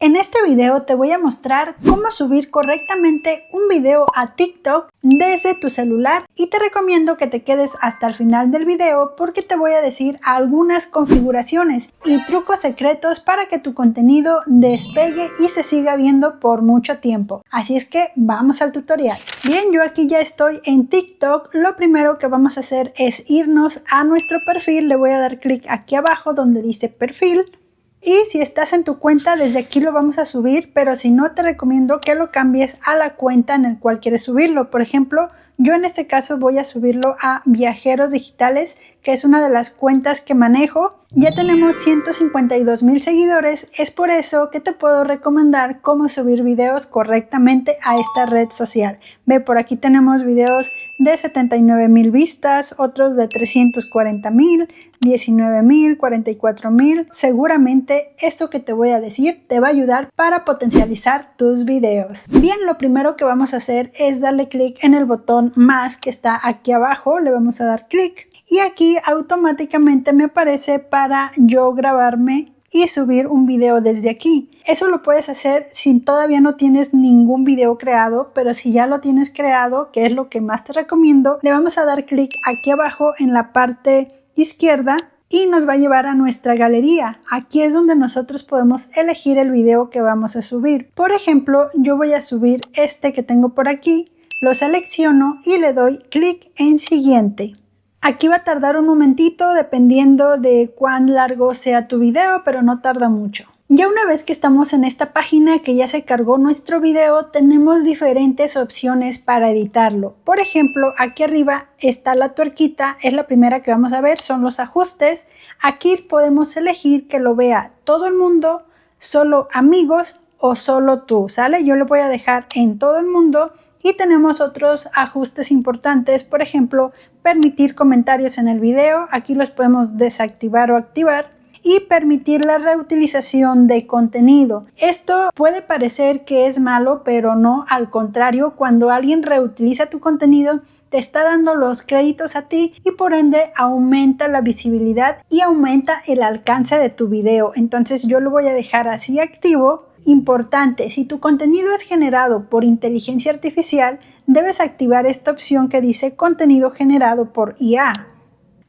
En este video te voy a mostrar cómo subir correctamente un video a TikTok desde tu celular y te recomiendo que te quedes hasta el final del video porque te voy a decir algunas configuraciones y trucos secretos para que tu contenido despegue y se siga viendo por mucho tiempo. Así es que vamos al tutorial. Bien, yo aquí ya estoy en TikTok. Lo primero que vamos a hacer es irnos a nuestro perfil. Le voy a dar clic aquí abajo donde dice perfil. Y si estás en tu cuenta, desde aquí lo vamos a subir, pero si no, te recomiendo que lo cambies a la cuenta en la cual quieres subirlo. Por ejemplo, yo en este caso voy a subirlo a Viajeros Digitales, que es una de las cuentas que manejo. Ya tenemos 152,000 seguidores, es por eso que te puedo recomendar cómo subir videos correctamente a esta red social. Ve, por aquí tenemos videos de 79,000 vistas, otros de 340,000, 19,000, 44,000. Seguramente esto que te voy a decir te va a ayudar para potencializar tus videos. Bien, lo primero que vamos a hacer es darle clic en el botón más que está aquí abajo. Le vamos a dar clic. Y aquí automáticamente me aparece para yo grabarme y subir un video desde aquí. Eso lo puedes hacer si todavía no tienes ningún video creado, pero si ya lo tienes creado, que es lo que más te recomiendo, le vamos a dar clic aquí abajo en la parte izquierda y nos va a llevar a nuestra galería. Aquí es donde nosotros podemos elegir el video que vamos a subir. Por ejemplo, yo voy a subir este que tengo por aquí, lo selecciono y le doy clic en siguiente. Aquí va a tardar un momentito dependiendo de cuán largo sea tu video, pero no tarda mucho. Ya una vez que estamos en esta página que ya se cargó nuestro video, tenemos diferentes opciones para editarlo. Por ejemplo, aquí arriba está la tuerquita, es la primera que vamos a ver, son los ajustes. Aquí podemos elegir que lo vea todo el mundo, solo amigos o solo tú, ¿sale? Yo lo voy a dejar en todo el mundo. Y tenemos otros ajustes importantes, por ejemplo, permitir comentarios en el video, aquí los podemos desactivar o activar, y permitir la reutilización de contenido. Esto puede parecer que es malo, pero no, al contrario, cuando alguien reutiliza tu contenido, te está dando los créditos a ti y por ende aumenta la visibilidad y aumenta el alcance de tu video. Entonces yo lo voy a dejar así activo. Importante, si tu contenido es generado por inteligencia artificial, debes activar esta opción que dice contenido generado por IA.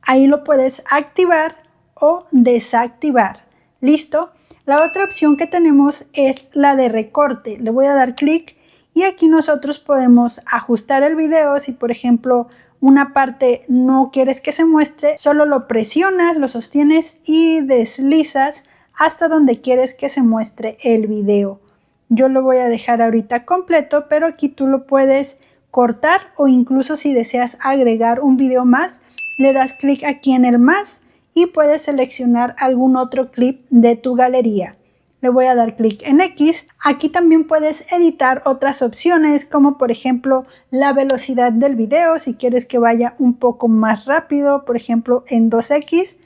Ahí lo puedes activar o desactivar. ¿Listo? La otra opción que tenemos es la de recorte. Le voy a dar clic y aquí nosotros podemos ajustar el video. Si por ejemplo una parte no quieres que se muestre, solo lo presionas, lo sostienes y deslizas hasta donde quieres que se muestre el video. Yo lo voy a dejar ahorita completo, pero aquí tú lo puedes cortar o incluso si deseas agregar un video más, le das clic aquí en el más y puedes seleccionar algún otro clip de tu galería. Le voy a dar clic en X. Aquí también puedes editar otras opciones como por ejemplo la velocidad del video. Si quieres que vaya un poco más rápido, por ejemplo en 2X,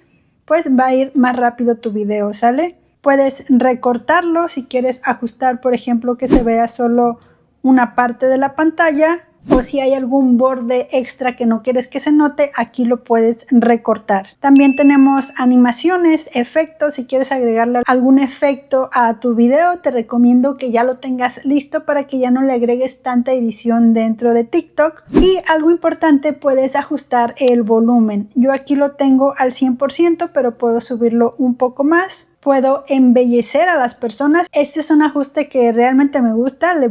pues va a ir más rápido tu video, ¿sale? Puedes recortarlo si quieres ajustar, por ejemplo, que se vea solo una parte de la pantalla o si hay algún borde extra que no quieres que se note, aquí lo puedes recortar. También tenemos animaciones, efectos. Si quieres agregarle algún efecto a tu video, te recomiendo que ya lo tengas listo para que ya no le agregues tanta edición dentro de TikTok. Y algo importante, puedes ajustar el volumen. Yo aquí lo tengo al 100%, pero puedo subirlo un poco más. Puedo embellecer a las personas. Este es un ajuste que realmente me gusta. Le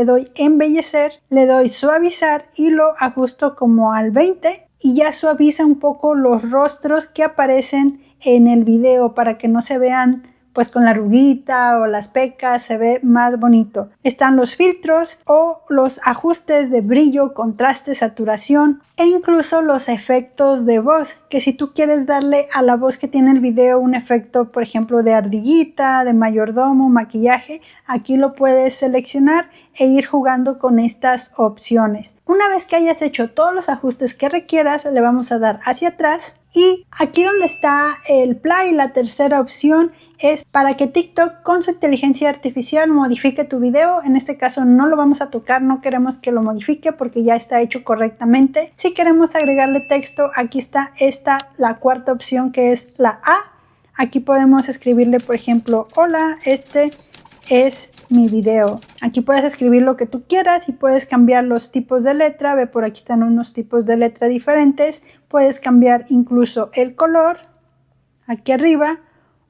doy embellecer, le doy suavizar y lo ajusto como al 20 y ya suaviza un poco los rostros que aparecen en el video para que no se vean pues con la arruguita o las pecas, se ve más bonito. Están los filtros o los ajustes de brillo, contraste, saturación e incluso los efectos de voz, que si tú quieres darle a la voz que tiene el video un efecto, por ejemplo, de ardillita, de mayordomo, maquillaje, aquí lo puedes seleccionar e ir jugando con estas opciones. Una vez que hayas hecho todos los ajustes que requieras, le vamos a dar hacia atrás y aquí donde está el play, la tercera opción es para que TikTok con su inteligencia artificial modifique tu video. En este caso no lo vamos a tocar, no queremos que lo modifique porque ya está hecho correctamente. Si queremos agregarle texto, aquí está la cuarta opción que es la A. Aquí podemos escribirle, por ejemplo, hola, este es mi video. Aquí puedes escribir lo que tú quieras y puedes cambiar los tipos de letra. Ve, por aquí están unos tipos de letra diferentes. Puedes cambiar incluso el color aquí arriba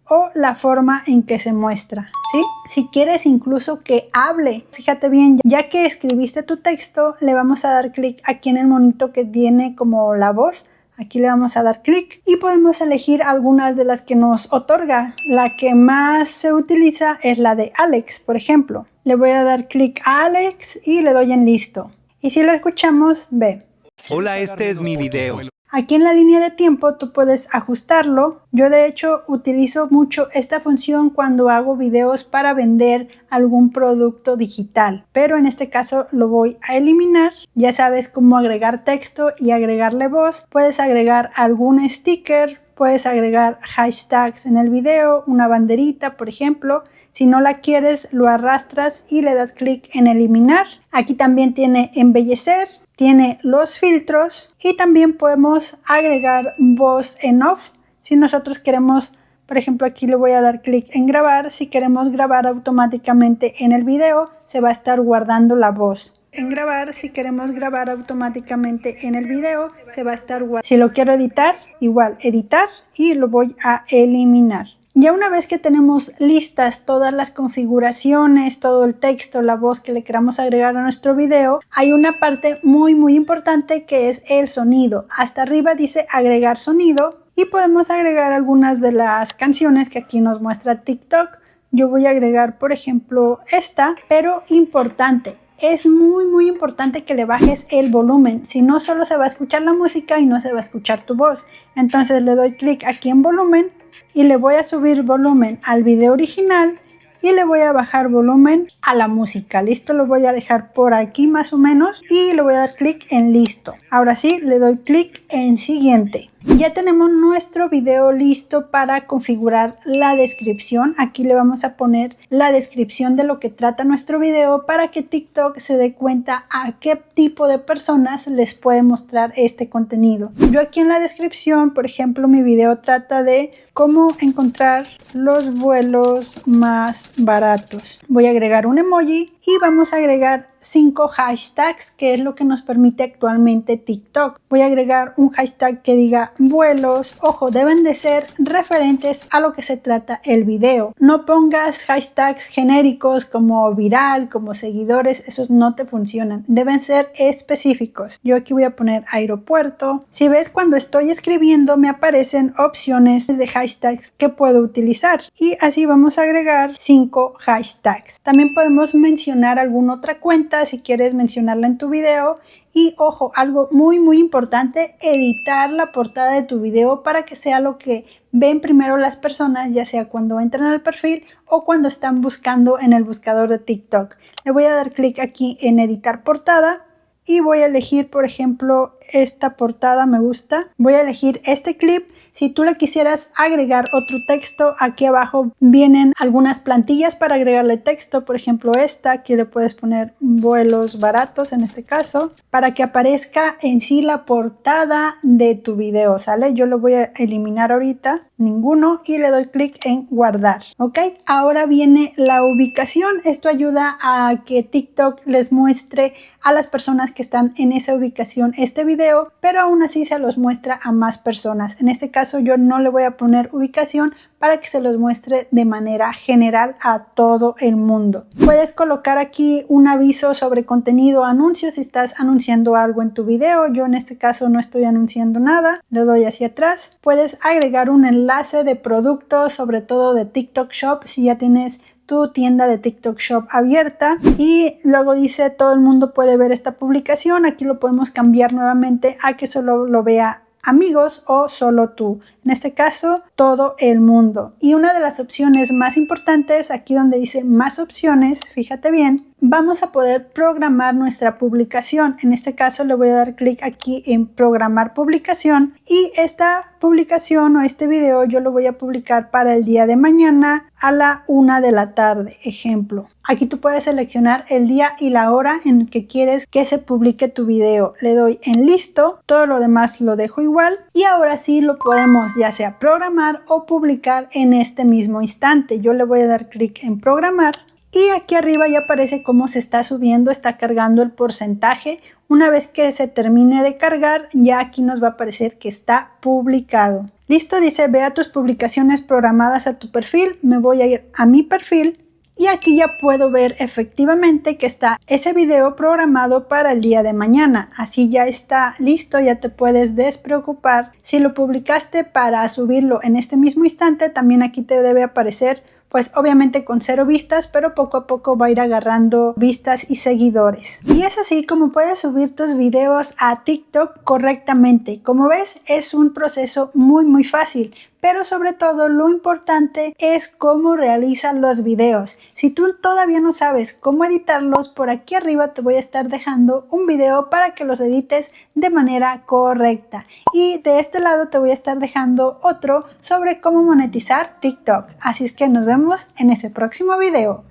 o la forma en que se muestra, ¿sí? Si quieres incluso que hable, fíjate bien, ya que escribiste tu texto, le vamos a dar clic aquí en el monito que viene como la voz. Aquí le vamos a dar clic y podemos elegir algunas de las que nos otorga. La que más se utiliza es la de Alex, por ejemplo. Le voy a dar clic a Alex y le doy en listo. Y si lo escuchamos, ve. Hola, este es mi video. Aquí en la línea de tiempo tú puedes ajustarlo. Yo de hecho utilizo mucho esta función cuando hago videos para vender algún producto digital, pero en este caso lo voy a eliminar. Ya sabes cómo agregar texto y agregarle voz. Puedes agregar algún sticker, puedes agregar hashtags en el video, una banderita por ejemplo. Si no la quieres, lo arrastras y le das clic en eliminar. Aquí también tiene embellecer. Tiene los filtros y también podemos agregar voz en off. Si nosotros queremos, por ejemplo, aquí le voy a dar clic en grabar. Si queremos grabar automáticamente en el video, se va a estar guardando la voz. En grabar, si queremos grabar automáticamente en el video, se va a estar guardando. Si lo quiero editar, igual editar y lo voy a eliminar. Ya una vez que tenemos listas todas las configuraciones, todo el texto, la voz que le queramos agregar a nuestro video, hay una parte muy importante que es el sonido. Hasta arriba dice agregar sonido y podemos agregar algunas de las canciones que aquí nos muestra TikTok. Yo voy a agregar, por ejemplo, esta, pero importante. Es muy importante que le bajes el volumen, si no solo se va a escuchar la música y no se va a escuchar tu voz. Entonces le doy clic aquí en volumen y le voy a subir volumen al video original y le voy a bajar volumen a la música. Listo, lo voy a dejar por aquí más o menos y le voy a dar clic en listo. Ahora sí, le doy clic en siguiente. Ya tenemos nuestro video listo para configurar la descripción. Aquí le vamos a poner la descripción de lo que trata nuestro video para que TikTok se dé cuenta a qué tipo de personas les puede mostrar este contenido. Yo aquí en la descripción, por ejemplo, mi video trata de cómo encontrar los vuelos más baratos. Voy a agregar un emoji y vamos a agregar 5 hashtags, que es lo que nos permite actualmente TikTok. Voy a agregar un hashtag que diga vuelos. Ojo, deben de ser referentes a lo que se trata el video. No pongas hashtags genéricos como viral, como seguidores, esos no te funcionan. Deben ser específicos. Yo aquí voy a poner aeropuerto. Si ves, cuando estoy escribiendo me aparecen opciones de hashtags que puedo utilizar y así vamos a agregar 5 hashtags. También podemos mencionar alguna otra cuenta si quieres mencionarla en tu video. Y ojo, algo muy importante, editar la portada de tu video para que sea lo que ven primero las personas, ya sea cuando entran al perfil o cuando están buscando en el buscador de TikTok. Le voy a dar clic aquí en editar portada y voy a elegir, por ejemplo, esta portada me gusta. Voy a elegir este clip. Si tú le quisieras agregar otro texto, aquí abajo vienen algunas plantillas para agregarle texto. Por ejemplo, esta, aquí le puedes poner vuelos baratos en este caso, para que aparezca en sí la portada de tu video, ¿sale? Yo lo voy a eliminar ahorita, ninguno, y le doy clic en guardar, ¿ok? Ahora viene la ubicación. Esto ayuda a que TikTok les muestre a las personas que están en esa ubicación este video, pero aún así se los muestra a más personas. En este caso yo no le voy a poner ubicación para que se los muestre de manera general a todo el mundo. Puedes colocar aquí un aviso sobre contenido o anuncios si estás anunciando algo en tu video. Yo en este caso no estoy anunciando nada. Le doy hacia atrás. Puedes agregar un enlace de productos, sobre todo de TikTok Shop, si ya tienes tu tienda de TikTok Shop abierta, y luego dice todo el mundo puede ver esta publicación. Aquí lo podemos cambiar nuevamente a que solo lo vea amigos o solo tú. En este caso, todo el mundo. Y una de las opciones más importantes, aquí donde dice más opciones, fíjate bien, vamos a poder programar nuestra publicación. En este caso le voy a dar clic aquí en programar publicación y esta publicación o este video yo lo voy a publicar para el día de mañana a la 1 de la tarde, ejemplo. Aquí tú puedes seleccionar el día y la hora en que quieres que se publique tu video. Le doy en listo, todo lo demás lo dejo igual y ahora sí lo podemos ya sea programar o publicar en este mismo instante. Yo le voy a dar clic en programar y aquí arriba ya aparece cómo se está subiendo, está cargando el porcentaje. Una vez que se termine de cargar, ya aquí nos va a aparecer que está publicado. Listo, dice ve a tus publicaciones programadas a tu perfil. Me voy a ir a mi perfil y aquí ya puedo ver efectivamente que está ese video programado para el día de mañana. Así ya está listo, ya te puedes despreocupar. Si lo publicaste para subirlo en este mismo instante, también aquí te debe aparecer, pues obviamente con 0 vistas, pero poco a poco va a ir agarrando vistas y seguidores. Y es así como puedes subir tus videos a TikTok correctamente. Como ves, es un proceso muy fácil, pero sobre todo lo importante es cómo realizan los videos. Si tú todavía no sabes cómo editarlos, por aquí arriba te voy a estar dejando un video para que los edites de manera correcta. Y de este lado te voy a estar dejando otro sobre cómo monetizar TikTok. Así es que nos vemos en ese próximo video.